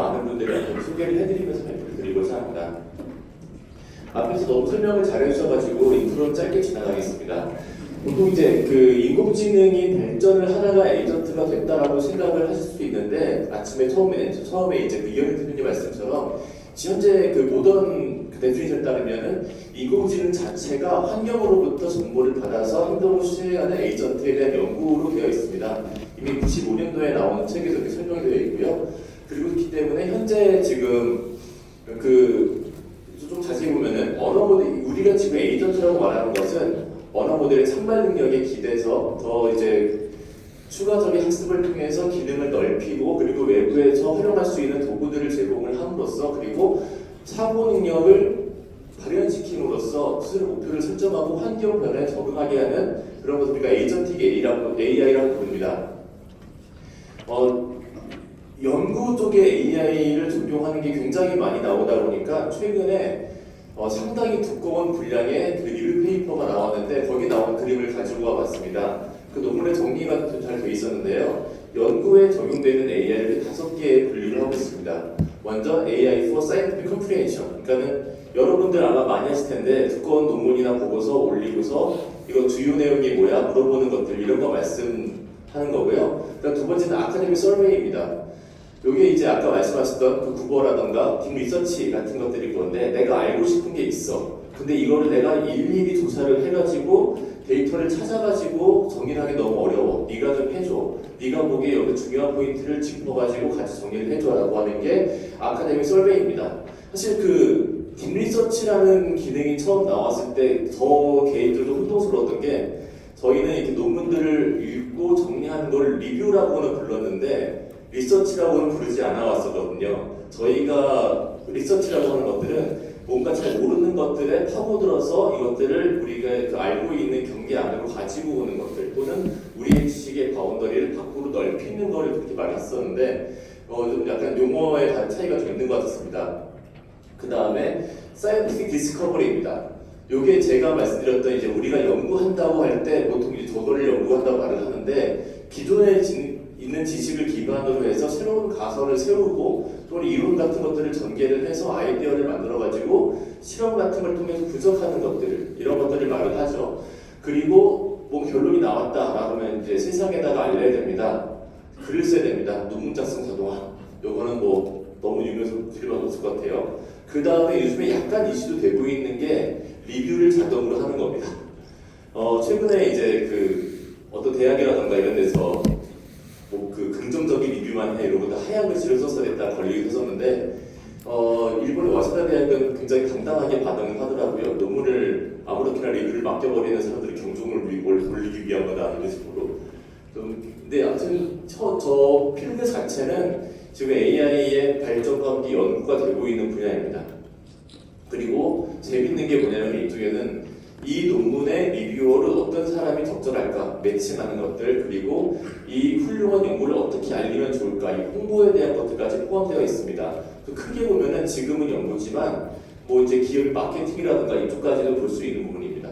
많은 분들한테 소개를 해드리면서 발표를 드리고자 합니다. 앞에서 너무 설명을 잘 해주셔가지고 인트로는 짧게 지나가겠습니다. 보통 이제 그 인공지능이 발전을 하다가 에이전트가 됐다라고 생각을 하실 수도 있는데 처음에 이제 그 이현희 대표님 말씀처럼 현재 그 모던 데피니션에 따르면은 인공지능 자체가 환경으로부터 정보를 받아서 행동을 수행하는 에이전트에 대한 연구로 되어 있습니다. 이미 95년도에 나온 책에서 이렇게 설명이 되어 있고요. 그리고 그렇기 때문에 현재 지금 좀 자세히 보면은 언어 모델, 우리가 지금 에이전트라고 말하는 것은 언어 모델의 참말 능력에 기대서 더 이제 추가적인 학습을 통해서 기능을 넓히고 그리고 외부에서 활용할 수 있는 도구들을 제공을 함으로써 그리고 사고 능력을 발현시킴으로써 스스로 목표를 설정하고 환경 변화에 적응하게 하는 그런 것을 우리가 에이전틱 AI라고 부릅니다. 연구 쪽에 AI를 적용하는 게 굉장히 많이 나오다 보니까 최근에 상당히 두꺼운 분량의 그 리뷰 페이퍼가 나왔는데 거기 나온 그림을 가지고 와봤습니다. 그 논문의 정리가 잘 돼 있었는데요. 연구에 적용되는 AI를 5개의 분류를 하고 있습니다. 먼저 AI for Scientific Comprehension. 그러니까는 여러분들 아마 많이 하실 텐데 두꺼운 논문이나 보고서 올리고서 이거 주요 내용이 뭐야 물어보는 것들 이런 거 말씀하는 거고요. 그다음 두 번째는 아카데믹 서베이입니다. 요게 이제 아까 말씀하셨던 그 국어라던가 딥 리서치 같은 것들일 건데 내가 알고 싶은 게 있어. 근데 이거를 내가 일일이 조사를 해가지고 데이터를 찾아가지고 정리하기 너무 어려워. 네가 좀 해줘. 네가 보기에 여기 중요한 포인트를 짚어가지고 같이 정리를 해줘라고 하는 게 아카데믹 서베이입니다. 사실 그 딥 리서치라는 기능이 처음 나왔을 때 저 개인들도 혼동스러웠던 게 저희는 이렇게 논문들을 읽고 정리하는 걸 리뷰라고는 불렀는데 리서치라고는 부르지 않아 왔었거든요. 저희가 리서치라고 하는 것들은 뭔가 잘 모르는 것들에 파고들어서 이것들을 우리가 알고 있는 경계 안으로 가지고 오는 것들 또는 우리의 지식의 바운더리를 밖으로 넓히는 걸 그렇게 말했었는데 좀 약간 용어의 차이가 좀 있는 것 같습니다. 그 다음에 사이언티픽 디스커버리입니다. 요게 제가 말씀드렸던 이제 우리가 연구한다고 할 때 보통 이제 저거를 연구한다고 말을 하는데 기존에 있는 지식을 기반으로 해서 새로운 가설을 세우고 또는 이론 같은 것들을 전개를 해서 아이디어를 만들어가지고 실험 같은 걸 통해서 분석하는 것들 이런 것들을 말을 하죠. 그리고 뭐 결론이 나왔다 그러면 이제 세상에다가 알려야 됩니다. 글을 써야 됩니다. 논문 작성 자동화. 요거는 뭐 너무 유명해서 드릴 없을 것 같아요. 그 다음에 요즘에 약간 이슈도 되고 있는 게 리뷰를 자동으로 하는 겁니다. 최근에 이제 그 어떤 대학이라던가 이런 데서 뭐 그 긍정적인 리뷰만 해 이러고 하얀 글씨를 써서 냈다 걸리기도 했었는데 일본의 와세다 대학은 굉장히 당당하게 반응을 하더라고요. 논문을 아무렇게나 리뷰를 맡겨버리는 사람들이 경종을 올리기 위한 거다 이런 식으로. 근데 아무튼 저 필드 자체는 지금 AI의 발전과 연구가 되고 있는 분야입니다. 그리고 재밌는 게 뭐냐면 이쪽에는 이 논문의 리뷰어를 어떤 사람이 적절할까 매칭하는 것들 그리고 이 훌륭한 연구를 어떻게 알리면 좋을까 이 홍보에 대한 것들까지 포함되어 있습니다. 크게 보면은 지금은 연구지만 뭐 이제 기업의 마케팅이라든가 이쪽까지도 볼 수 있는 부분입니다.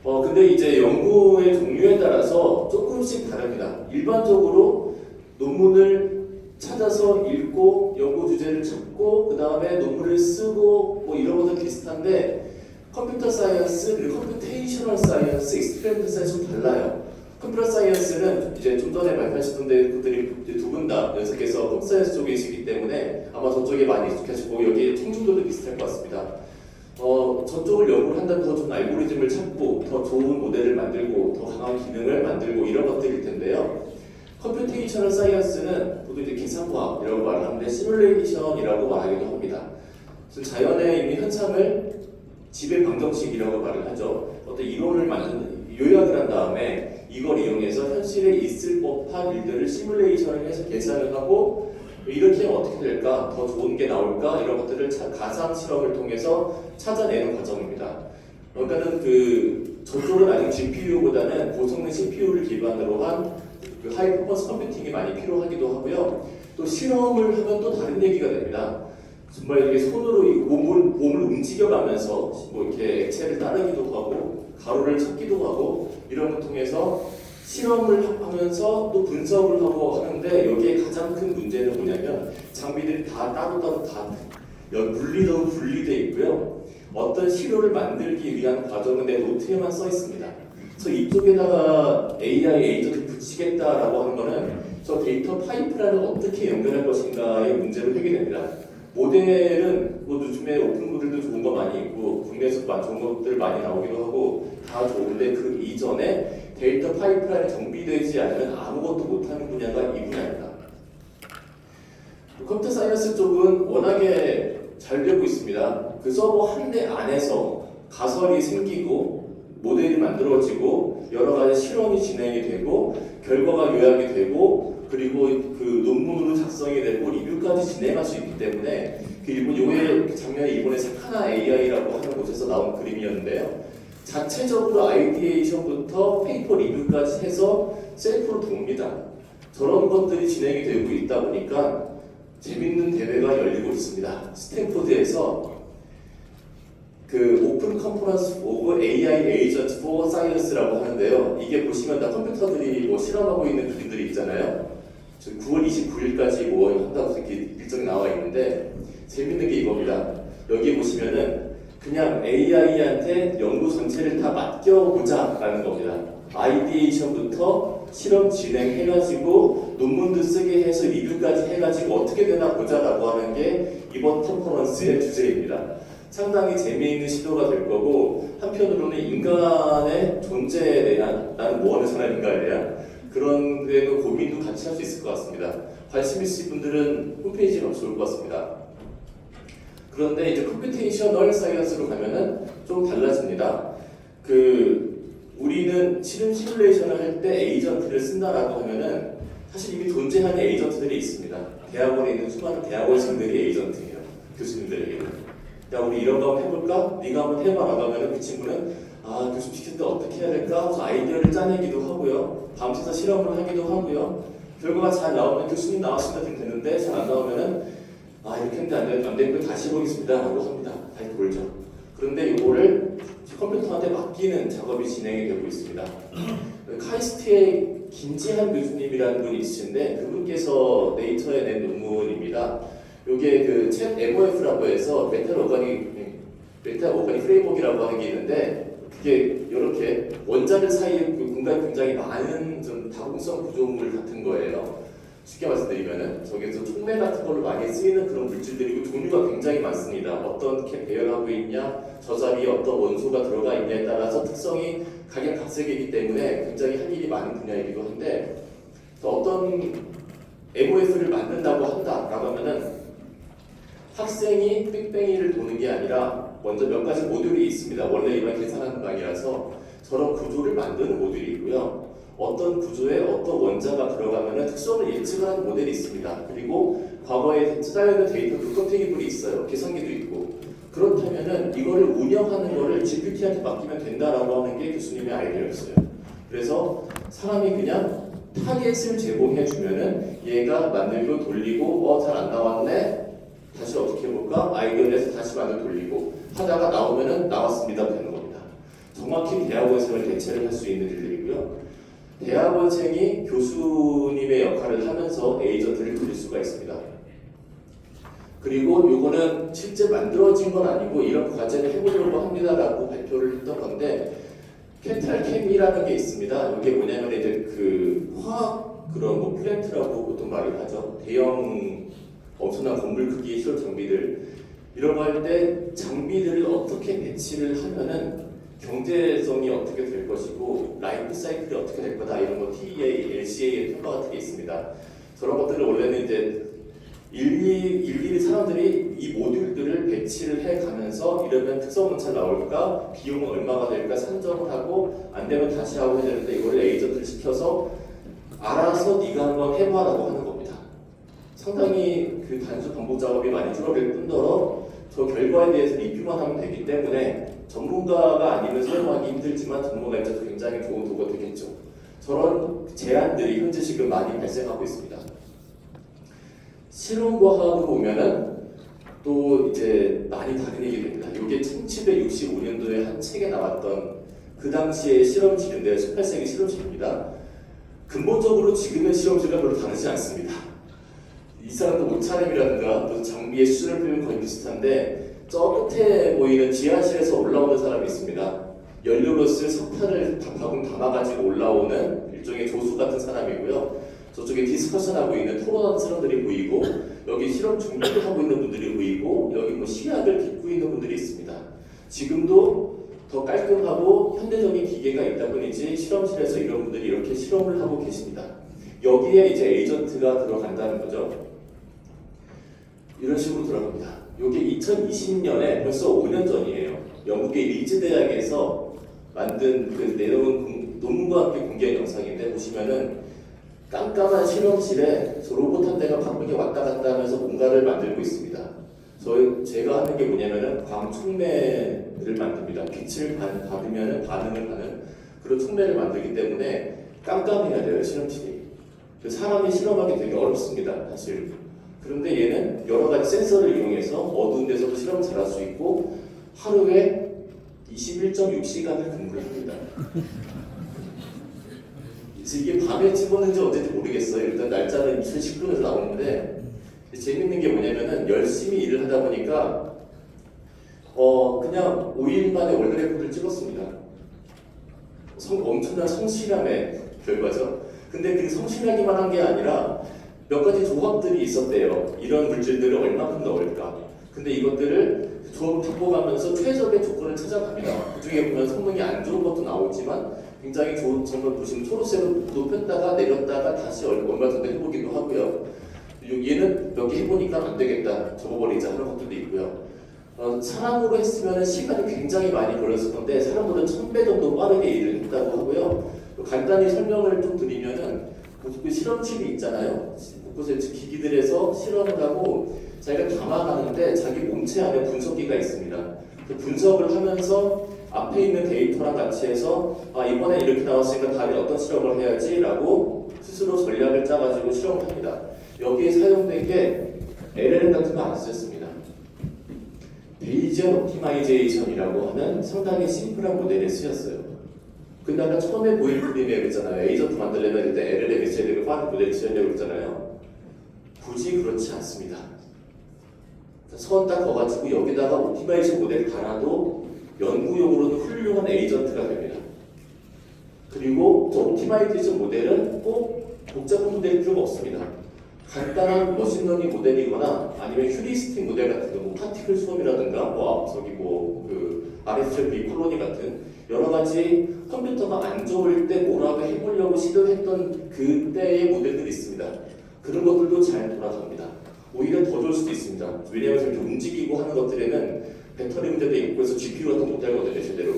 근데 이제 연구의 종류에 따라서 조금씩 다릅니다. 일반적으로 논문을 찾아서 읽고 연구 주제를 찾고 그 다음에 논문을 쓰고 뭐 이런 것들 비슷한데 컴퓨터 사이언스 그리고 컴퓨테이셔널 사이언스, 익스페리먼트 사이언스 좀 달라요. 컴퓨터 사이언스는 이제 좀 전에 말씀하셨던 그들이 두 분 다 연속해서 컴퓨터 사이언스 쪽이시기 때문에 아마 저쪽에 많이 익숙하시고 여기에 통중도도 비슷할 것 같습니다. 저쪽을 연구를 한다면 더 좋은 알고리즘을 찾고 더 좋은 모델을 만들고 더 강한 기능을 만들고 이런 것들일 텐데요. 컴퓨테이셔널 사이언스는 보통 이제 계산과학이라고 말하는데 시뮬레이션이라고 말하기도 합니다. 자연의 이미 현상을 지배 방정식이라고 말을 하죠. 어떤 이론을 요약을 한 다음에 이걸 이용해서 현실에 있을 법한 일들을 시뮬레이션을 해서 계산을 하고 이렇게 하면 어떻게 될까? 더 좋은 게 나올까? 이런 것들을 가상 실험을 통해서 찾아내는 과정입니다. 그러니까는 저쪽은 아직 GPU보다는 고성능 CPU를 기반으로 한 그 하이 퍼포먼스 컴퓨팅이 많이 필요하기도 하고요. 또 실험을 하면 또 다른 얘기가 됩니다. 정말 이렇게 손으로 몸을 움직여가면서 뭐 이렇게 액체를 따르기도 하고 가루를 섞기도 하고 이런 걸 통해서 실험을 하면서 또 분석을 하고 하는데 여기에 가장 큰 문제는 뭐냐면 장비들이 다 따로따로 다 물리적으로 분리되어 있고요. 어떤 시료를 만들기 위한 과정은 내 노트에만 써 있습니다. 그래서 이쪽에다가 AI 에이전트 붙이겠다라고 하는 거는 저 데이터 파이프라인을 어떻게 연결할 것인가의 문제로 해결됩니다. 모델은 뭐 요즘에 오픈 모델도 좋은 거 많이 있고 국내에서 좋은 것들 많이 나오기도 하고 다 좋은데 그 이전에 데이터 파이프라인이 정비되지 않으면 아무것도 못하는 분야가 이 분야입니다. 컴퓨터 사이언스 쪽은 워낙에 잘 되고 있습니다. 그 서버 한 대 안에서 가설이 생기고 모델이 만들어지고 여러 가지 실험이 진행이 되고 결과가 요약이 되고 그리고 그 논문으로 작성이 되고 리뷰까지 진행할 수 있기 때문에 그 일본 요게 작년에 일본의 사카나 AI라고 하는 곳에서 나온 그림이었는데요. 자체적으로 아이디에이션부터 페이퍼 리뷰까지 해서 셀프로 돕니다. 저런 것들이 진행이 되고 있다 보니까 재밌는 대회가 열리고 있습니다. 스탠포드에서 그 오픈 컨퍼런스 오브 AI 에이전트 포 사이언스라고 하는데요. 이게 보시면 다 컴퓨터들이 뭐 실험하고 있는 그림들이 있잖아요. 9월 29일까지 뭐 한다고 이렇게 일정이 나와 있는데 재밌는 게 이겁니다. 여기 보시면은 그냥 AI한테 연구 전체를 다 맡겨보자 라는 겁니다. 아이디에이션부터 실험 진행해가지고 논문도 쓰게 해서 리뷰까지 해가지고 어떻게 되나 보자라고 하는 게 이번 컨퍼런스의 주제입니다. 상당히 재미있는 시도가 될 거고 한편으로는 인간의 존재에 대한 나는 뭐 하는 사람인가에 대한 그런 데도 고민도 같이 할 수 있을 것 같습니다. 관심 있으신 분들은 홈페이지에 가면 좋을 것 같습니다. 그런데 이제 컴퓨테이셔널 사이언스로 가면은 좀 달라집니다. 우리는 실험 시뮬레이션을 할 때 에이전트를 쓴다라고 하면은 사실 이미 존재하는 에이전트들이 있습니다. 대학원에 있는 수많은 대학원생들이 에이전트예요. 교수님들에게. 야, 우리 이런 거 한번 해볼까? 네가 한번 해봐라. 그러면 그 친구는 교수님 시킬 때 어떻게 해야 될까? 하면서 아이디어를 짜내기도 하고요. 밤새서 실험을 하기도 하고요. 결과가 잘 나오면 교수님 나왔으면 되는데 잘 안 나오면은 이렇게 했는데 안 되고 다시 보겠습니다. 라고 합니다. 다시 돌죠. 그런데 이거를 컴퓨터한테 맡기는 작업이 진행이 되고 있습니다. 카이스트의 김지한 교수님이라는 분이 있으신데 그분께서 네이처에 낸 논문입니다. 이게 그 챗 MOF라고 해서 메탈 오가닉 프레임워크라고 하는 게 있는데 그게 이렇게 원자들 사이에 그 공간이 굉장히 많은 좀 다공성 구조물 같은 거예요. 쉽게 말씀드리면은 저기서 촉매 같은 걸로 많이 쓰이는 그런 물질들이고 종류가 굉장히 많습니다. 어떻게 배열하고 있냐, 저 자리에 어떤 원소가 들어가 있냐에 따라서 특성이 각양각색이기 때문에 굉장히 할 일이 많은 분야이기도 한데 어떤 MOF를 만든다고 한다라고 하면은 학생이 빅뱅이를 도는 게 아니라 먼저 몇 가지 모듈이 있습니다. 원래 이런 계산하는 방이라서 저런 구조를 만드는 모듈이 있고요. 어떤 구조에 어떤 원자가 들어가면 특성을 예측하는 모델이 있습니다. 그리고 과거에 쌓여있는 데이터 루커 테이블이 있어요. 계산기도 있고. 그렇다면은 이거를 운영하는 거를 GPT한테 맡기면 된다라고 하는 게 교수님의 아이디어였어요. 그래서 사람이 그냥 타겟을 제공해 주면은 얘가 만들고 돌리고 잘 안 나왔네. 다시 어떻게 해볼까? 아이디어를 해서 다시 만들어 돌리고 하다가 나오면은 나왔습니다 되는 겁니다. 정확히 대학원생을 대체를 할 수 있는 일들이고요. 대학원생이 교수님의 역할을 하면서 에이전트를 돌릴 수가 있습니다. 그리고 이거는 실제 만들어진 건 아니고 이런 과제를 해보려고 합니다라고 발표를 했던 건데 케탈캠이라는 게 있습니다. 이게 뭐냐면 이제 그 화학 그런 뭐 플랜트라고 보통 말을 하죠. 대형 엄청난 건물 크기의 실험 장비들 이런 거 할 때 장비들을 어떻게 배치를 하면은 경제성이 어떻게 될 것이고 라이프 사이클이 어떻게 될 거다 이런 거 TEA, LCA의 평가 같은 게 있습니다. 저런 것들을 원래는 이제 일일이 사람들이 이 모듈들을 배치를 해가면서 이러면 특성은 잘 나올까, 비용은 얼마가 될까 산정을 하고 안 되면 다시 하고 해야 되는데 이거를 에이전트를 시켜서 알아서 네가 한번 해봐라고 하는 겁니다. 상당히 그 단수 반복 작업이 많이 줄어들 뿐더러 저 결과에 대해서 리뷰만 하면 되기 때문에 전문가가 아니면 사용하기 힘들지만 전문가 입장에서 굉장히 좋은 도구가 되겠죠. 저런 제안들이 현재 지금 많이 발생하고 있습니다. 실험과학으로 오면은 또 이제 많이 다른 얘기 됩니다. 이게 1765년도에 한 책에 나왔던 그 당시의 실험실인데요. 18세기 실험실입니다. 근본적으로 지금의 실험실과 별로 다르지 않습니다. 이 사람도 옷차림이라든가 무슨 장비의 수준을 보면 거의 비슷한데 저 끝에 보이는 지하실에서 올라오는 사람이 있습니다. 연료로 쓸 석탄을 바구니 담아가지고 올라오는 일종의 조수 같은 사람이고요. 저쪽에 디스커션하고 있는 토론하는 사람들이 보이고 여기 실험 준비를 하고 있는 분들이 보이고 여기 뭐 시약을 빚고 있는 분들이 있습니다. 지금도 더 깔끔하고 현대적인 기계가 있다 뿐이지 실험실에서 이런 분들이 이렇게 실험을 하고 계십니다. 여기에 이제 에이전트가 들어간다는 거죠. 이런 식으로 들어갑니다. 이게 2020년에 벌써 5년 전이에요. 영국의 리즈 대학에서 만든 그 내놓은 논문과 함께 공개한 영상인데 보시면은 깜깜한 실험실에 저 로봇 한 대가 바쁘게 왔다 갔다 하면서 뭔가를 만들고 있습니다. 제가 하는 게 뭐냐면은 광촉매를 만듭니다. 빛을 받으면 반응을 하는 그런 촉매를 만들기 때문에 깜깜해야 돼요, 실험실이. 사람이 실험하기 되게 어렵습니다, 사실. 그런데 얘는 여러 가지 센서를 이용해서 어두운 데서도 실험을 잘할 수 있고 하루에 21.6시간을 근무를 합니다. 그래서 이게 밤에 찍었는지 언제인지 모르겠어요. 일단 날짜는 2019년에서 나오는데 재밌는 게 뭐냐면은 열심히 일을 하다 보니까 그냥 5일 만에 월드 레코드를 찍었습니다. 엄청난 성실함의 결과죠. 근데 그 성실하기만 한 게 아니라 몇 가지 조합들이 있었대요. 이런 물질들을 얼마큼 넣을까. 근데 이것들을 조합을 바꿔가면서 최적의 조건을 찾아갑니다. 그 중에 보면 성능이 안 좋은 것도 나오지만 굉장히 좋은, 정말 보시면 초록색을 높였다가 내렸다가 다시 얼마 정도 해보기도 하고요. 얘는 몇 개 해보니까 안 되겠다, 접어버리자 하는 것들도 있고요. 사람으로 했으면 시간이 굉장히 많이 걸렸을 건데 사람보다 1000배 정도 빠르게 일을 했다고 하고요. 간단히 설명을 좀 드리면은 그 실험실이 있잖아요. 곳곳에 기기들에서 실험을 하고 자기가 담아가는데 자기 몸체 안에 분석기가 있습니다. 그 분석을 하면서 앞에 있는 데이터랑 같이 해서 이번에 이렇게 나왔으니까 다음에 어떤 실험을 해야지 라고 스스로 전략을 짜가지고 실험을 합니다. 여기에 사용된 게 LLM 같은 거 안 쓰였습니다. 베이지언 옵티마이제이션이라고 하는 상당히 심플한 모델에 쓰였어요. 근데 아까 처음에 보일 그림에 그랬잖아요. 에이전트 만들려면 일단 LLM 있어야 되고 빠른 모델을 쓰려고 그랬잖아요. 굳이 그렇지 않습니다. 선 딱 거가지고 여기다가 옵티마이제이션 모델을 달아도 연구용으로는 훌륭한 에이전트가 됩니다. 그리고 저 옵티마이제이션 모델은 꼭 복잡한 모델일 필요가 없습니다. 간단한 머신러닝 모델이거나 아니면 휴리스틱 모델 같은 경우 파티클 수험이라든가 RSLB 콜로니 같은 여러 가지 컴퓨터가 안 좋을 때 뭐라고 해보려고 시도했던 그때의 모델들이 있습니다. 그런 것들도 잘 돌아갑니다. 오히려 더 좋을 수도 있습니다. 왜냐하면 이렇게 움직이고 하는 것들에는 배터리 문제도 있고 해서 GPU 같은 거 못하거든요, 제대로.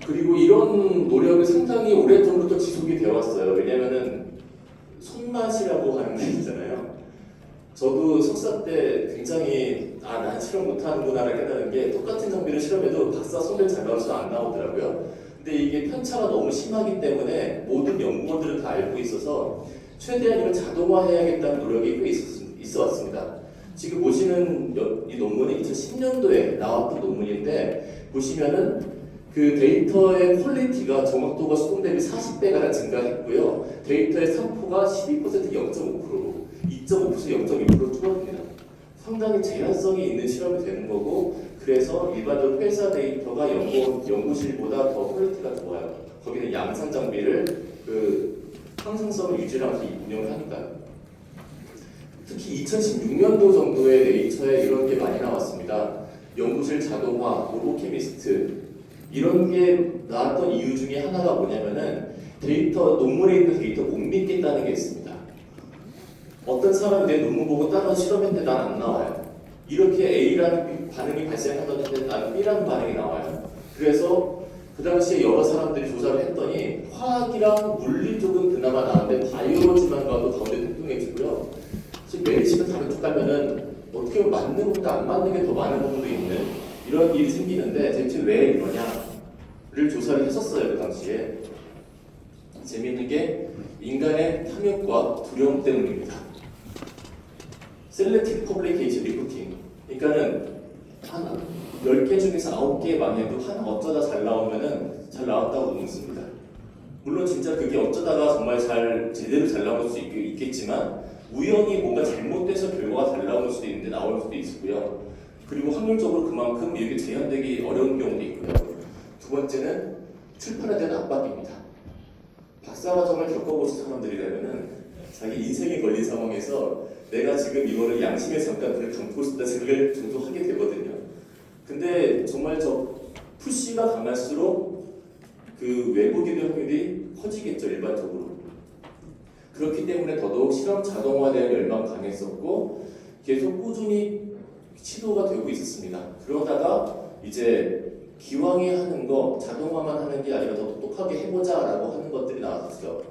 그리고 이런 노력이 상당히 오래전부터 지속이 되어 왔어요. 왜냐면은 손맛이라고 하는 게 있잖아요. 저도 석사 때 굉장히 난 실험 못하는구나를 깨달은 게 똑같은 장비를 실험해도 박사 손을 잘 나와서 안 나오더라고요. 근데 이게 편차가 너무 심하기 때문에 모든 연구원들은 다 알고 있어서 최대한 이걸 자동화해야겠다는 노력이 꽤 있어 왔습니다. 지금 보시는 이 논문은 2010년도에 나왔던 논문인데 보시면은 그 데이터의 퀄리티가 정확도가 수동 대비 40배가 증가했고요. 데이터의 산포가 12% 0.5%로 2.5% 0.2% 줄어듭니다. 상당히 제한성이 있는 실험이 되는 거고 그래서 일반적으로 회사 데이터가 연구실보다 더 퀄리티가 좋아요. 거기는 양산 장비를 항상성을 유지하면서 운영을 하니까요. 특히 2016년도 정도에 네이처에 이런 게 많이 나왔습니다. 연구실 자동화, 로보케미스트 이런 게 나왔던 이유 중에 하나가 뭐냐면은 논문에 있는 데이터 못 믿겠다는 게 있습니다. 어떤 사람이 내 논문 보고 따로 실험했는데 난 안 나와요. 이렇게 A라는 반응이 발생하던데 나는 B라는 반응이 나와요. 그래서 그 당시에 여러 사람들이 조사를 했더니 화학이랑 물리 쪽은 그나마 나왔는데 바이오로지만 가도 가운데 뚱뚱해지고요. 지금 메디시는 다른 쪽 가면은 어떻게 보면 맞는 것보다 안 맞는 게 더 많은 부분도 있는 이런 일이 생기는데 대체 왜 이러냐를 조사를 했었어요. 그 당시에. 재미있는 게 인간의 탐욕과 두려움 때문입니다. 셀렉티브 퍼블리케이션 리포팅. 그러니까는 한 10개 중에서 9개 망해도 하나 어쩌다 잘 나오면은 잘 나왔다고 논문 씁니다. 물론 진짜 그게 어쩌다가 정말 제대로 잘 나올 수 있겠지만 우연히 뭔가 잘못돼서 결과가 잘 나올 수도 있는데 나올 수도 있고요. 그리고 확률적으로 그만큼 이게 재현되기 어려운 경우도 있고요. 두 번째는 출판에 대한 압박입니다. 박사과정을 겪어보신 사람들이라면은 자기 인생이 걸린 상황에서 내가 지금 이거를 양심의 잠깐들을 감고 싶다 생각을 종종 하게 되거든요. 근데 정말 저 푸시가 강할수록 그 외국인의 확률이 커지겠죠, 일반적으로. 그렇기 때문에 더더욱 실험 자동화에 대한 열망 강했었고 계속 꾸준히 시도가 되고 있었습니다. 그러다가 이제 기왕에 하는 거 자동화만 하는 게 아니라 더 똑똑하게 해보자라고 하는 것들이 나왔었죠.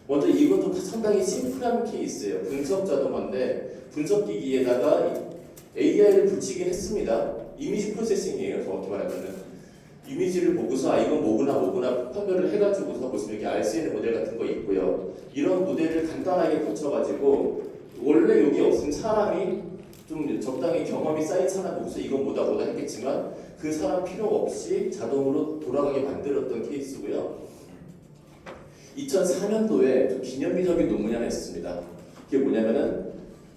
먼저 이것도 상당히 심플한 케이스예요. 분석 자동화인데 분석기기에다가 AI를 붙이긴 했습니다. 이미지 프로세싱이에요. 정확히 말하면은 이미지를 보고서 이건 뭐구나 판별을 해가지고서 무슨 이렇게 알 수 있는 모델 같은 거 있고요. 이런 모델을 간단하게 고쳐가지고 원래 여기 없으면 사람이 좀 적당히 경험이 쌓인 사람 보고서 이건 뭐다 했겠지만 그 사람 필요 없이 자동으로 돌아가게 만들었던 케이스고요. 2004년도에 좀 기념비적인 논문이 하나 있습니다. 그게 뭐냐면은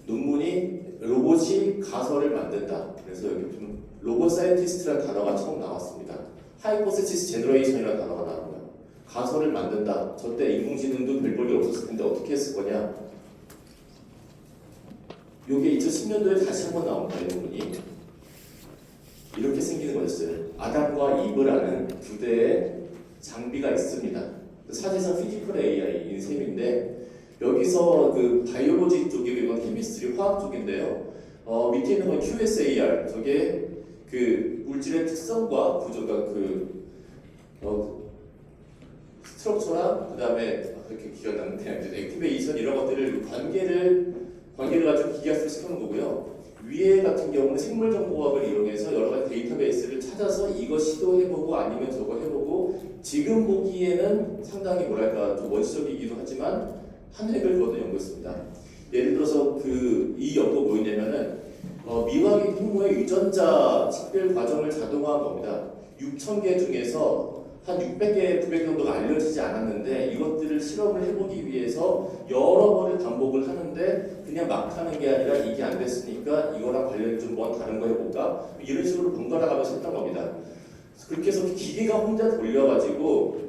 논문이 로봇이 가설을 만든다. 그래서 여기 좀 로봇 사이언티스트라는 단어가 처음 나왔습니다. 하이포테시스 제너레이션이라는 단어가 나왔고요. 가설을 만든다. 저때 인공지능도 별 볼일 없었을 텐데 어떻게 했을 거냐? 요게 2010년도에 다시 한번 나옵니다. 이 논문이 이렇게 생기는 거였어요. 아담과 이브라는 두 대의 장비가 있습니다. 사실상 피지컬 AI인 셈인데 여기서 그 바이오로지 쪽이고 이건 케미스트리 화학 쪽인데요. 밑에 있는 건 QSAR 저게 그 물질의 특성과 구조가 스트럭처랑 그 다음에 그렇게 기억 나는데 액티베이션 이런 것들을 관계를 가지고 기하학습 시키는 거고요. 위에 같은 경우는 생물정보학을 이용해서 여러 가지 데이터베이스를 찾아서 이거 시도해보고 아니면 저거 해보고 지금 보기에는 상당히 뭐랄까 좀 원시적이기도 하지만 한 획을 그어둔 연구였습니다. 예를 들어서 이 연구 뭐였냐면은 미확인 흉모의 유전자 식별 과정을 자동화한 겁니다. 6,000개 중에서 한 600개, 900개 정도가 알려지지 않았는데 이것들을 실험을 해보기 위해서 여러 번을 반복을 하는데 그냥 막 하는 게 아니라 이게 안 됐으니까 이거랑 관련이 좀 뭐 다른 거 해볼까? 이런 식으로 번갈아 가면서 했던 겁니다. 그렇게 해서 기계가 혼자 돌려가지고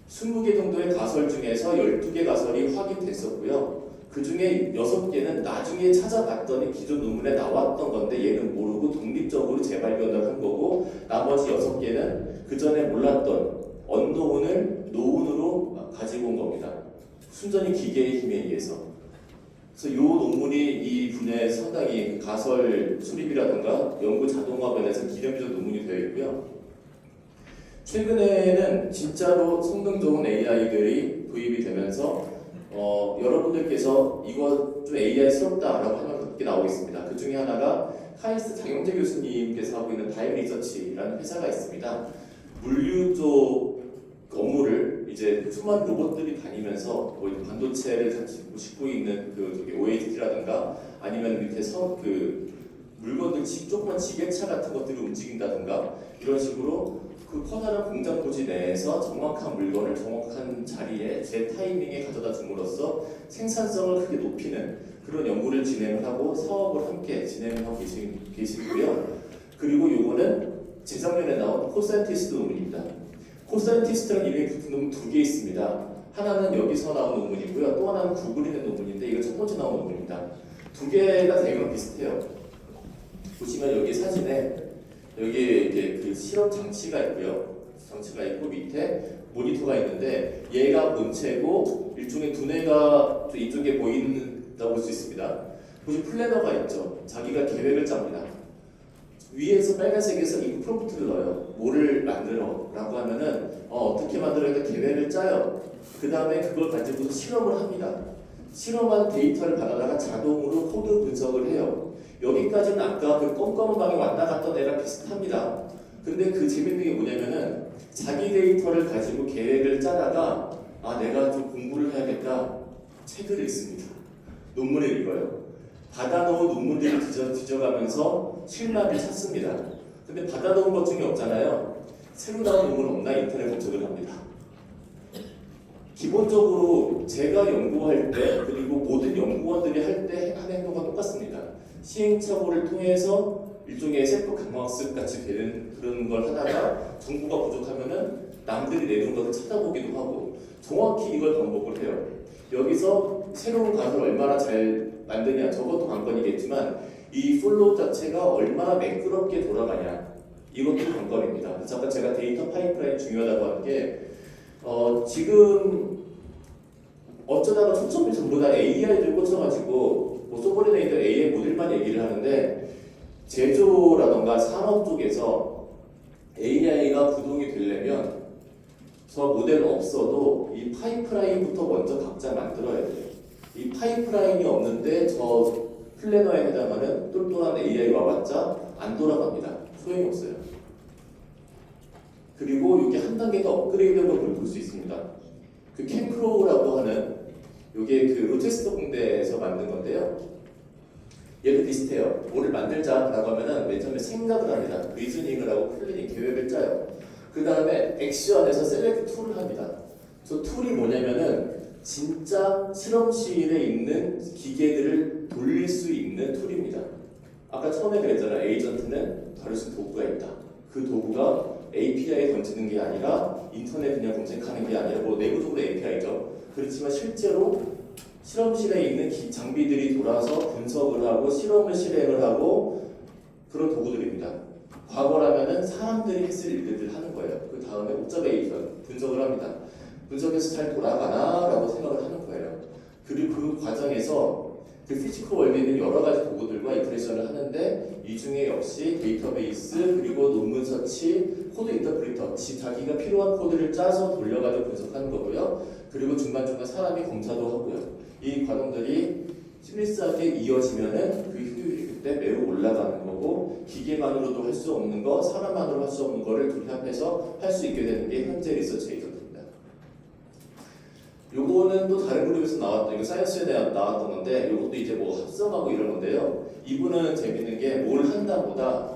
20개 정도의 가설 중에서 12개 가설이 확인됐었고요. 그 중에 6개는 나중에 찾아봤더니 기존 논문에 나왔던 건데 얘는 모르고 독립적으로 재발견을 한 거고 나머지 6개는 그 전에 몰랐던 언노운을 노운으로 가지고 온 겁니다. 순전히 기계의 힘에 의해서. 그래서 이 논문이 이 분야에 상당히 가설 수립이라든가 연구 자동화 관련해서 기념비적 논문이 되어 있고요. 최근에는 진짜로 성능 좋은 AI들이 도입이 되면서 여러분들께서 이거 좀 AI스럽다라고 하면 게 나오겠습니다. 그 중에 하나가 카이스트 장영재 교수님께서 하고 있는 다임 리서치라는 회사가 있습니다. 물류 쪽 업무를 이제 수많은 로봇들이 다니면서 거의 반도체를 같이 싣고 있는 저기 OHT라든가 아니면 밑에서 물건들 조그만 지게차 같은 것들이 움직인다든가 이런 식으로 그 커다란 공장 토지 내에서 정확한 물건을 정확한 자리에 제 타이밍에 가져다 줌으로써 생산성을 크게 높이는 그런 연구를 진행을 하고 사업을 함께 진행하고 계시고요. 그리고 요거는 재작년에 나온 코사이언티스트 논문입니다. 코사이언티스트라는 이름이 붙은 논문 2개 있습니다. 하나는 여기서 나온 논문이고요. 또 하나는 구글에 있는 논문인데 이거 첫 번째 나온 논문입니다. 2개가 대강 비슷해요. 보시면 여기 사진에 여기 이렇게 실험 장치가 있고요. 장치가 있고 밑에 모니터가 있는데 얘가 본체고 일종의 두뇌가 이쪽에 보인다고 볼 수 있습니다. 보시면 플래너가 있죠. 자기가 계획을 짭니다. 위에서 빨간색에서 이 프롬프트를 넣어요. 뭐를 만들어 라고 하면은 어떻게 만들어야 계획을 짜요. 그 다음에 그걸 가지고 실험을 합니다. 실험한 데이터를 받아다가 자동으로 코드 분석을 해요. 여기까지는 아까 그 껌껌한 방에 왔다 갔던 애랑 비슷합니다. 근데 그 재밌는 게 뭐냐면은 자기 데이터를 가지고 계획을 짜다가 내가 좀 공부를 해야겠다. 책을 읽습니다. 논문을 읽어요. 받아놓은 논문들을 뒤져가면서 실마리를 찾습니다. 근데 받아놓은 것 중에 없잖아요. 새로 나온 논문 없나 인터넷 검색을 합니다. 기본적으로 제가 연구할 때 그리고 모든 연구원들이 할 때 하는 행동과 똑같습니다. 시행착오를 통해서 일종의 셀프 강화학습 같이 되는 그런 걸 하다가 정보가 부족하면은 남들이 내는 것을 찾아보기도 하고 정확히 이걸 반복을 해요. 여기서 새로운 가설을 얼마나 잘 만드냐 저것도 관건이겠지만 이 플로우 자체가 얼마나 매끄럽게 돌아가냐 이것도 관건입니다. 그래서 아까 제가 데이터 파이프라인 중요하다고 한 게 지금 어쩌다가 초점이 전부 다 AI를 꽂혀가지고 뭐 소버리네이터 AI 모델만 얘기를 하는데 제조라던가 산업 쪽에서 AI가 구동이 되려면 저 모델 없어도 이 파이프라인부터 먼저 각자 만들어야 돼요. 이 파이프라인이 없는데 저 플래너에 해당하는 똘똘한 AI 와봤자 안 돌아갑니다. 소용이 없어요. 그리고 이게 한 단계 더 업그레이드된 걸 볼 수 있습니다. 그 캠프로우라고 하는 이게 그 로체스터 공대에서 만든 건데요. 얘도 비슷해요. 뭐를 만들자라고 하면은 맨 처음에 생각을 합니다. 리즈닝을 하고 플래닝 계획을 짜요. 그 다음에 액션에서 셀렉트 툴을 합니다. 저 툴이 뭐냐면은 진짜 실험실에 있는 기계들을 돌릴 수 있는 툴입니다. 아까 처음에 그랬잖아요. 에이전트는 다룰 수 있는 도구가 있다. 그 도구가 API에 던지는 게 아니라 인터넷 그냥 검색하는 게 아니라 뭐 내부적으로 API죠. 그렇지만 실제로 실험실에 있는 장비들이 돌아서 분석을 하고 실험을 실행을 하고 그런 도구들입니다. 과거라면은 사람들이 했을 일들을 하는 거예요. 그 다음에 옵저베이션 분석을 합니다. 분석해서 잘 돌아가나라고 생각을 하는 거예요. 그리고 그 과정에서 그 피지컬 월드에 있는 여러 가지 도구들과 인터랙션을 하는데 이 중에 역시 데이터베이스 그리고 논문 서치, 코드 인터프리터 자기가 필요한 코드를 짜서 돌려가지고 분석하는 거고요. 그리고 중간중간 사람이 검사도 하고요. 이 과정들이 스무스하게 이어지면은 그 효율이 그때 매우 올라가는 거고 기계만으로도 할 수 없는 거, 사람만으로 할 수 없는 거를 둘이 합해서 할 수 있게 되는 게 현재 리서치 에이전트입니다. 요거는 또 다른 그룹에서 나왔던 이거 사이언스에 대한 나왔던 건데 요것도 이제 뭐 합성하고 이런 건데요. 이분은 재밌는 게 뭘 한다보다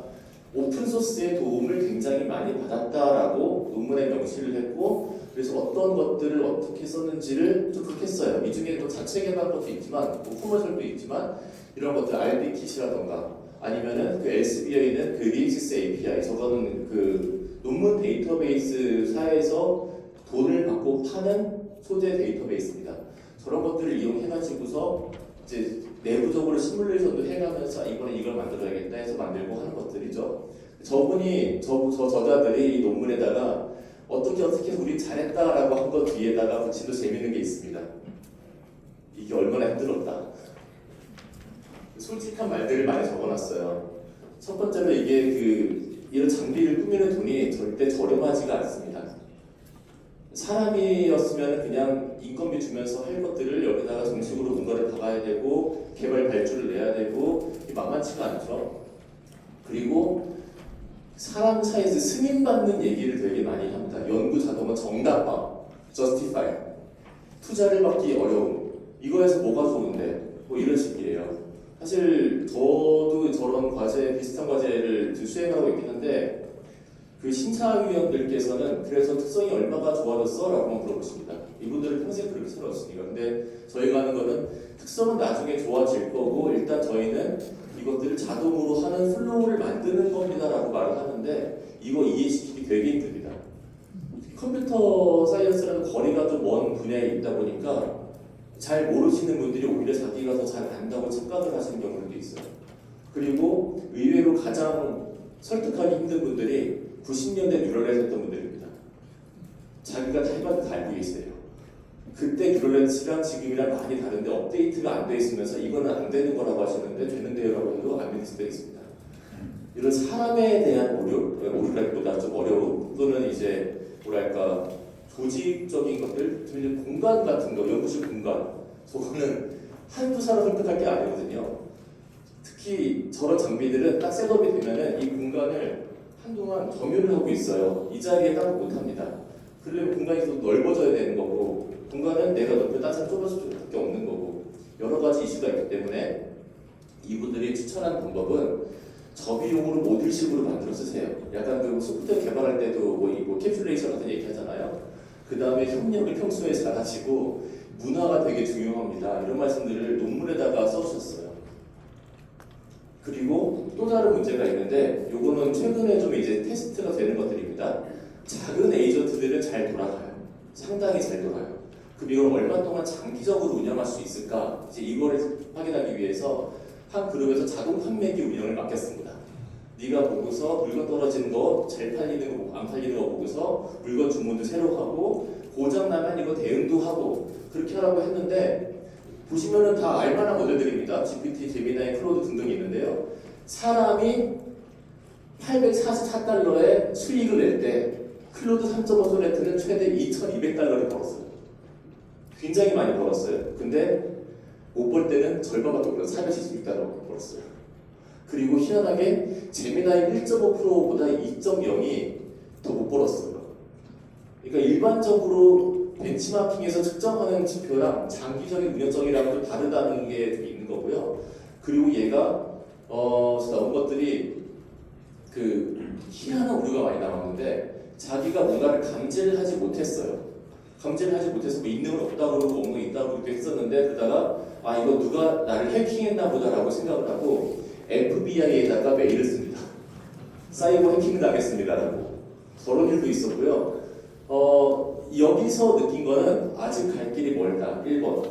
오픈소스의 도움을 굉장히 많이 받았다라고 논문에 명시를 했고 그래서 어떤 것들을 어떻게 썼는지를 좀 그렇게 써요. 이 중에 또 자체 개발 것도 있지만 뭐 커머셜도 있지만 이런 것들 RDKit이라던가 아니면은 그 SBA는 그 리엑시스 API 저거는 그 논문 데이터베이스사에서 돈을 받고 파는 소재 데이터베이스입니다. 저런 것들을 이용해가지고서 이제 내부적으로 시뮬레이션도 해가면서 이번에 이걸 만들어야겠다 해서 만들고 하는 것들이죠. 저분이 저 저자들이 이 논문에다가 어떻게 우리 잘했다라고 한 것 뒤에다가 붙인 도 재밌는 게 있습니다. 이게 얼마나 힘들었다. 솔직한 말들을 많이 적어놨어요. 첫 번째로 이게 이런 장비를 꾸미는 돈이 절대 저렴하지가 않습니다. 사람이었으면 그냥 인건비 주면서 할 것들을 여기다가 정식으로 뭔가를 박아야 되고 개발 발주를 내야 되고 만만치가 않죠. 그리고 사람 사이에서 승인받는 얘기를 되게 많이 합니다. 연구 자동화 정답화, justify, 투자를 받기 어려움, 이거에서 뭐가 좋은데 뭐 이런 식이에요. 사실 저도 저런 과제 비슷한 과제를 수행하고 있긴 한데 그 심사위원들께서는 그래서 특성이 얼마가 좋아졌어? 라고 물어보십니다. 이분들은 평생 그렇게 살아왔으니까. 근데 저희가 하는 거는 특성은 나중에 좋아질 거고 일단 저희는 이것들을 자동으로 하는 플로우를 만드는 겁니다 라고 말을 하는데 이거 이해시키기 되게 힘듭니다. 컴퓨터 사이언스라는 거리가 좀 먼 분야에 있다 보니까 잘 모르시는 분들이 오히려 자기가 더 잘 안다고 착각을 하시는 경우도 있어요. 그리고 의외로 가장 설득하기 힘든 분들이 90년대 뉴럴넷 했던 분들입니다. 자기가 해봤는데 다 알고 계세요. 그때 뉴럴넷이랑 지금이랑 많이 다른데 업데이트가 안 돼 있으면서 이거는 안 되는 거라고 하시는데 되는데요 라고 해도 안 믿을 수도 있습니다. 이런 사람에 대한 오류라기보다 좀 어려움 또는 이제 뭐랄까 조직적인 것들, 공간 같은 거, 연구실 공간 저거는 한두 사람 선택할 게 아니거든요. 특히 저런 장비들은 딱 셋업이 되면은 이 공간을 한동안 점유를 하고 있어요. 이 자리에 딱 못합니다. 그러려면 공간이 더 넓어져야 되는 거고 공간은 내가 넓혀 딴 사람 좁아질 수밖에 없는 거고 여러 가지 이슈가 있기 때문에 이분들이 추천한 방법은 저비용으로 모듈식으로 만들어 쓰세요. 약간 그 소프트웨어 개발할 때도 뭐 캡슐레이션 같은 얘기 하잖아요. 그 다음에 협력을 평소에 잘하시고 문화가 되게 중요합니다. 이런 말씀들을 논문에다가 써주셨어요. 그리고 또 다른 문제가 있는데 요거는 최근에 좀 이제 테스트가 되는 것들입니다. 작은 에이전트들은 잘 돌아가요. 상당히 잘 돌아요. 그리고 얼마 동안 장기적으로 운영할 수 있을까? 이제 이거를 확인하기 위해서 한 그룹에서 자동 판매기 운영을 맡겼습니다. 네가 보고서 물건 떨어지는 거, 잘 팔리는 거, 안 팔리는 거 보고서 물건 주문도 새로 하고 고장 나면 이거 대응도 하고 그렇게 하라고 했는데 보시면은 다 알만한 모델들입니다. GPT, 제미나이, 클로드 등등이 있는데요. 사람이 844달러의 수익을 낼 때 클로드 3.5 소네트는 최대 2,200달러를 벌었어요. 굉장히 많이 벌었어요. 근데 못 벌 때는 절반밖에 못 벌어서 476달러 벌었어요. 그리고 희한하게 제미나이 1.5%보다 2.0이 더 못 벌었어요. 그러니까 일반적으로 벤치마킹에서 측정하는 지표랑 장기적인 운영성이랑은 좀 다르다는 게 좀 있는 거고요. 그리고 얘가 나온 것들이 그 희한한 오류가 많이 나왔는데 자기가 뭔가를 감지를 하지 못했어요. 감지를 하지 못해서 뭐 있는 건 없다고 그러고 없는 건 있다고 그렇게 했었는데 그러다가 아 이거 누가 나를 해킹했나 보다라고 생각을 하고 FBI에다가 메일을 씁니다. 사이버 해킹 당했습니다라고. 저런 일도 있었고요. 여기서 느낀 거는 아직 갈 길이 멀다. 1번.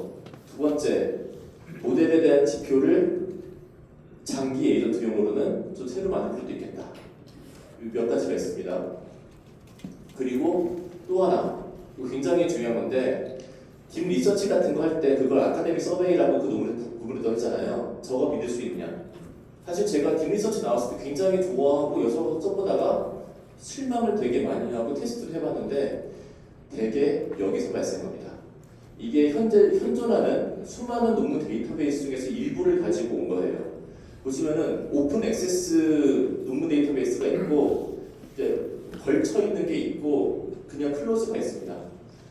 두 번째, 모델에 대한 지표를 장기 에이전트용으로는 좀 새로 만들 필요도 있겠다. 몇 가지가 있습니다. 그리고 또 하나, 이거 굉장히 중요한 건데 딥 리서치 같은 거 할 때 그걸 아카데믹 서베이라고 그 논문에 구분을 했잖아요. 저거 믿을 수 있냐? 사실 제가 딥 리서치 나왔을 때 굉장히 좋아하고 여기서 써보다가 실망을 되게 많이 하고 테스트도 해봤는데 되게 여기서 발생합니다. 이게 현재 현존하는 수많은 논문 데이터베이스 중에서 일부를 가지고 온 거예요. 보시면은 오픈 액세스 논문 데이터베이스가 있고 이제 걸쳐 있는 게 있고 그냥 클로즈가 있습니다.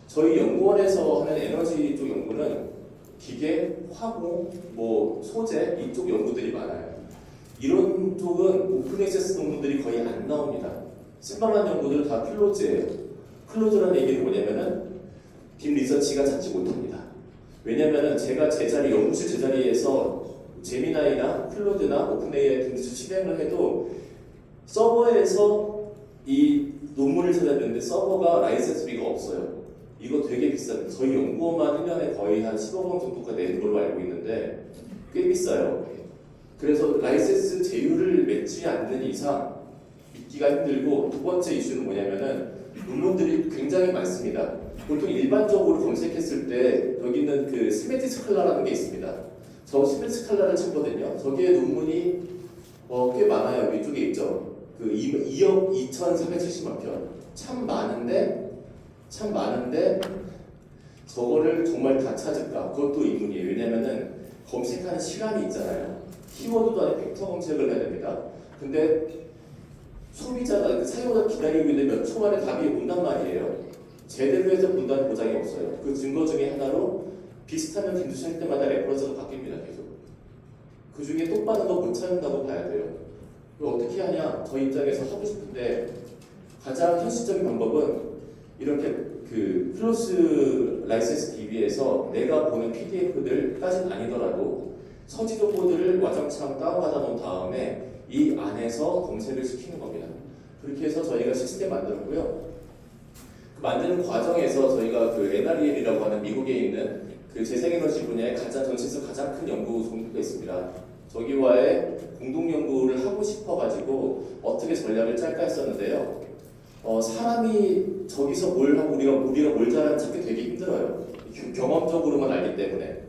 저희 연구원에서 하는 에너지 쪽 연구는 기계, 화공, 뭐 소재 이쪽 연구들이 많아요. 이런 쪽은 오픈 액세스 논문들이 거의 안 나옵니다. 신박한 연구들은 다 클로즈예요. 클로즈라는 얘기는 뭐냐면은 딥 리서치가 찾지 못합니다. 왜냐면은 제가 제 자리, 연구실 제 자리에서 제미나이나 클로드나 오픈 AI 등에서 실행을 해도 서버에서 이 논문을 찾아내는데 서버가 라이센스비가 없어요. 이거 되게 비쌉니다. 저희 연구원만 1년에 거의 한 10억 원 정도가 내는 걸로 알고 있는데 꽤 비싸요. 그래서 라이센스 제휴를 맺지 않는 이상 믿기가 힘들고 두 번째 이슈는 뭐냐면은 논문들이 굉장히 많습니다. 보통 일반적으로 검색했을 때 여기 있는 그 스메티 스칼라라는 게 있습니다. 저 스메티 스칼라를 쳤거든요. 저기에 논문이 꽤 많아요. 위쪽에 있죠. 그 2억 2,470만 편. 참 많은데 저거를 정말 다 찾을까? 그것도 의문이에요. 왜냐면은 검색하는 시간이 있잖아요. 키워드도 아니고 벡터 검색을 해야 됩니다. 근데 소비자가 사용자 기다리고 있는데 몇 초 만에 답이 온단 말이에요. 제대로 해서 본다는 보장이 없어요. 그 증거 중에 하나로 비슷하면 빈두시 할 때마다 레퍼런스가 바뀝니다. 계속. 그 중에 똑바른 거 못 찾는다고 봐야 돼요. 그걸 어떻게 하냐? 저 입장에서 하고 싶은데 가장 현실적인 방법은 이렇게 그 플러스 라이센스 DB에서 내가 보는 PDF들까지는 아니더라도 서지 정보들을 와장창 다운받아 놓은 다음에 이 안에서 검색을 시키는 겁니다. 그렇게 해서 저희가 시스템 만들었고요. 그 만드는 과정에서 저희가 그 NREL이라고 하는 미국에 있는 그 재생에너지 분야의 전체에서 가장 큰 연구 종류가 있습니다. 저기와의 공동 연구를 하고 싶어가지고 어떻게 전략을 짤까 했었는데요. 사람이 저기서 뭘 하고 우리가 뭘 잘하는지 찾기 되게 힘들어요. 경험적으로만 알기 때문에.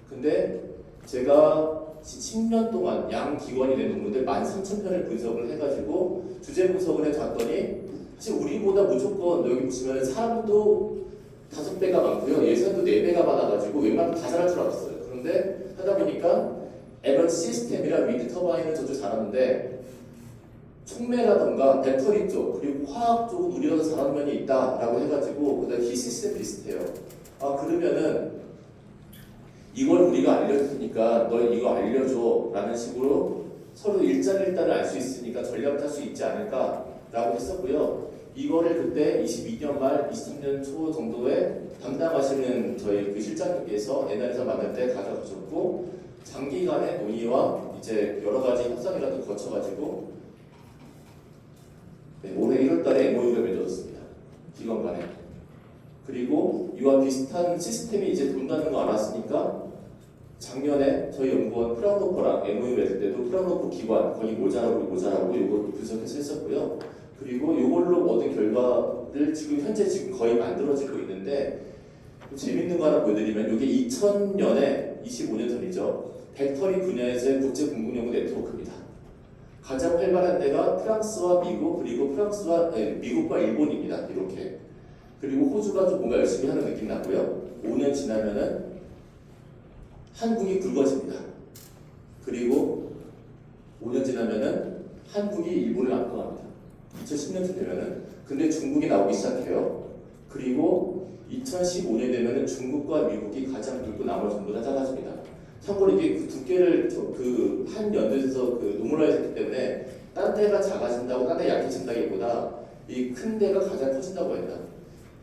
근데 제가 10년 동안 양 기관이 낸 논문들 13,000편을 분석을 해가지고 주제 분석을 해봤더니 사실 우리보다 무조건 여기 보시면 사람도 5배가 많고요. 예산도 4배가 많아가지고 웬만하면 다 잘할 줄 알았어요. 그런데 하다 보니까 에너지 시스템이랑 윈드 터바인은 저도 잘하는데 촉매라던가 배터리 쪽 그리고 화학 쪽은 우리가 더 잘하는 면이 있다라고 해가지고 그다음 히 시스템 비슷해요. 그러면은 이걸 우리가 알려줄 테니까 널 이거 알려줘 라는 식으로 서로 일장일단을 알 수 있으니까 전략을 할 수 있지 않을까 라고 했었고요. 이거를 그때 22년 말 23년 초 정도에 담당하시는 저희 그 실장님께서 NR에서 만날 때 가져가셨고 장기간의 논의와 이제 여러 가지 협상이라도 거쳐가지고 올해 1월달에 MOU가 맺어졌습니다. 기관 간에. 그리고 이와 비슷한 시스템이 이제 돈다는 거 알았으니까 작년에 저희 연구원 프라우노퍼랑 MOU 맺을 때도 프라우노퍼 기관 거의 모자라고 이거 분석해서 했었고요. 그리고 이걸로 얻은 결과를 현재 거의 만들어지고 있는데 재밌는 거 하나 보여드리면 이게 2000년에 25년 전이죠. 배터리 분야에서의 국제 공동연구 네트워크입니다. 가장 활발한 데가 프랑스와 미국 그리고 미국과 일본입니다. 이렇게. 그리고 호주가 좀 뭔가 열심히 하는 느낌 나고요. 5년 지나면은 한국이 굵어집니다. 그리고 5년 지나면은 한국이 일본을 압도합니다. 2010년쯤 되면은. 근데 중국이 나오기 시작해요. 그리고 2015년 되면은 중국과 미국이 가장 굵고 나머지 전부 다 작아집니다. 참고로 이게 그 두께를 한 연도에서 노멀라이즈 했기 때문에 딴 데가 작아진다고 딴 데 약해진다기보다 이 큰 데가 가장 커진다고 합니다.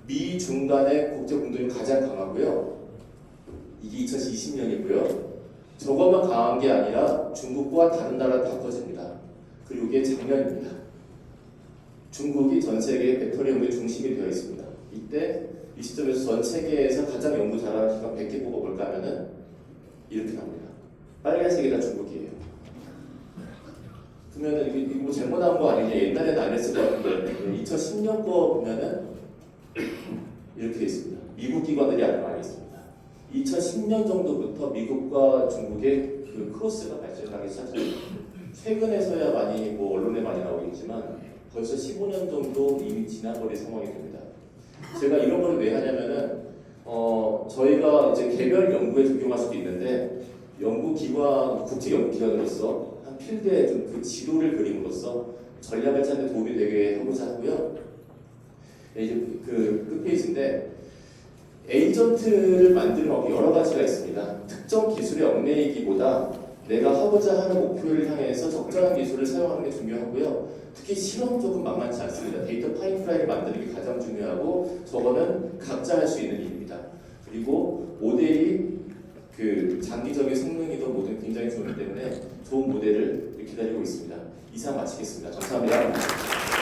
미 중간의 국제 공동이 가장 강하고요. 이게 2020년이고요. 저것만 강한 게 아니라 중국과 다른 나라 다 커집니다. 그리고 이게 작년입니다. 중국이 전 세계 배터리 연구의 중심이 되어 있습니다. 이때 이 시점에서 전 세계에서 가장 연구 잘하는 기관 100개 뽑아볼까 하면은 이렇게 나옵니다. 빨간색이 다 중국이에요. 그러면은 이게 뭐 잘못 나온 거 아니냐? 옛날에는 안 했을 것 같은데 2010년 거 보면은 이렇게 돼 있습니다. 미국 기관들이 아주 많이 있습니다. 2010년 정도부터 미국과 중국의 그 크로스가 발전하기 시작합니다. 최근에서야 많이 뭐 언론에 많이 나오겠지만 벌써 15년 정도 이미 지나버린 상황이 됩니다. 제가 이런 걸 왜 하냐면은 저희가 이제 개별 연구에 적용할 수도 있는데 연구기관, 국제 연구기관으로서 한 필드에 좀 그 지도를 그림으로써 전략을 찾는 데 도움이 되게 하고자 하고요. 이제 그 끝페이지인데 에이전트를 만드는 방법이 여러 가지가 있습니다. 특정 기술에 얽매이기보다 내가 하고자 하는 목표를 향해서 적절한 기술을 사용하는 게 중요하고요. 특히 실험 쪽은 만만치 않습니다. 데이터 파이프라인을 만드는 게 가장 중요하고 저거는 각자 할 수 있는 일입니다. 그리고 모델이 그 장기적인 성능이든 뭐든 굉장히 좋기 때문에 좋은 모델을 기다리고 있습니다. 이상 마치겠습니다. 감사합니다.